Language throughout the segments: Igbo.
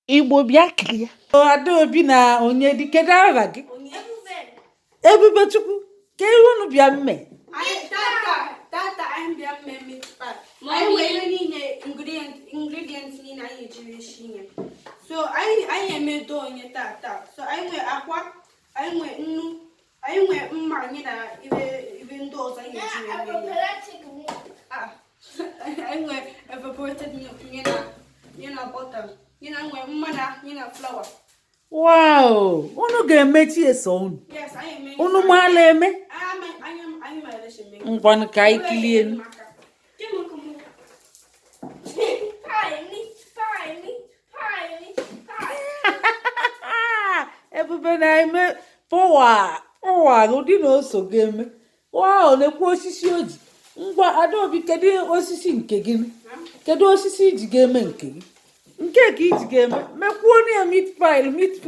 Igbo bịa kirie. Adaobi na onye dị kedu aha gị? Ebube Chukwu. Ka ihe unu bịa mme? Tata anyị bịa mme pie. Anyị nwere niile ingredients niile anyị ejiri esi ihe. So anyị emedo onye tata. So anyị nwere akwa, anyị nwere nnu, anyị nwere mma anyị na ibe ndị ọzọ anyị ejiri eme. Anyị nwere evaporated milk nye na butter. You know, flour. Wow! Unu ga-emechi eso unu. Yes, I am. Unu maala eme? I am a Ngwanụ ka anyị kilie enu. Ebube na-eme ụwa ụdị na oso ga-eme. Wow, na-ekwu osisi oji. Ngwa Adaobi, kedu osisi nke gị? Kedu osisi iji ga-eme nke gị? Nke ka iji ga-eme mekwuo na meat pie.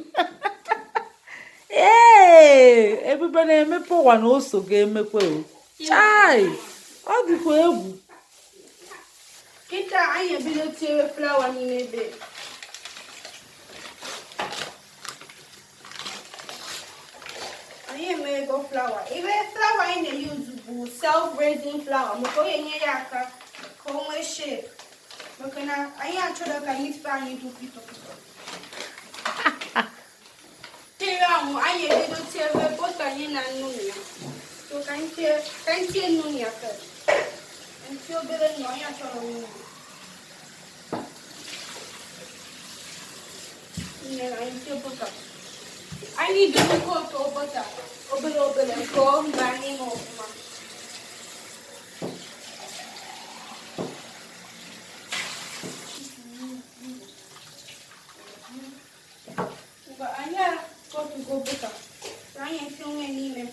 Ee, Ebube na-emepe ụwa na oso ga-emekwe o. Chai! Ọ dịkwa egwu. Kịta anyị ebido tinyere flawa n'ime ebe. Anyị emego flawa. Ebe flawa anyị na-use bụ self-raising flour. Maka onye nye ya aka ka o nwee shape. Maka na anyị achọrọ ka meat pie anyị dị pito. Tere ahụ anyị ebido tinyere bọta anyị na nnu ya. So ka anyị tie nnu ya first. Until obere nnu anyị achọrọ nnu. Anyị tie bọta. Anyị ga-emekọ otu bọta obere nke ọ mgbe anyị nọ ọfụma. Anyị akọtugo bọta. Anyị esi nwe n'ime.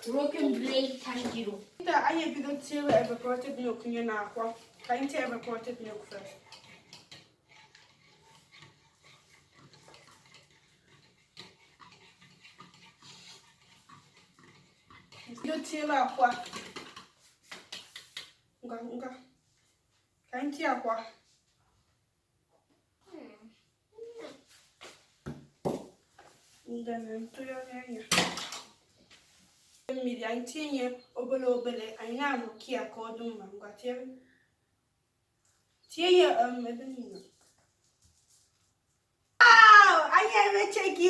Broken blade tanjiro. I have been to evaporated milk in your aqua. Can you evaporated milk first? You till aqua. Can you aqua? Then to your area. Mmiri anyị tinye obere anyị na-amụki ya ka ọ dị mma ngwa tie ya ebe niile. Anyị emechaghị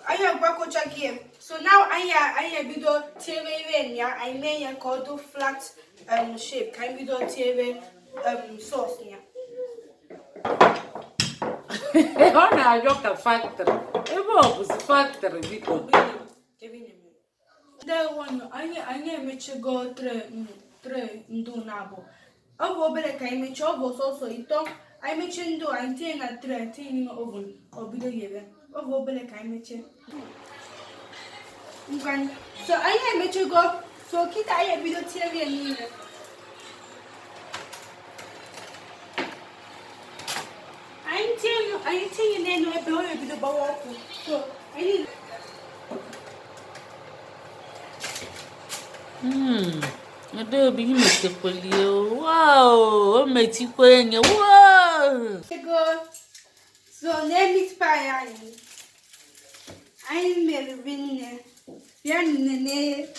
anyị agwakọchaghị. So now anyị ebido tiere ire ya, anyị mee ya ka ọ dị flat shape ka anyị bido tiere sauce ya. Ọ na-ajọ ka factory. Ebe ọ bụzi factory biko. Anyị emechigo tray ndụ na-abụ. Ọ bụ obere ka anyị mechie, ọ bụ sọsọ ito. Anyị mechie ndụ anyị tinye na tray tinye n'ime oven ọ bido ghere. Ọ bụ obere ka anyị mechie. So anyị emechigo. So kịta anyị ebido tinyere ya niile. Anyị tinye n'elu ebe ọ ebido gbawa ọkụ. So anyị Adaobi imetekwali o. Wow! O metikwa enye. Wow! So na meat pie anyị mere rinne. Bịa nne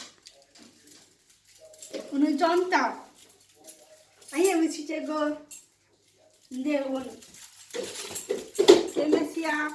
unu jọnta. Anyị emechichego ndewo. Emesịa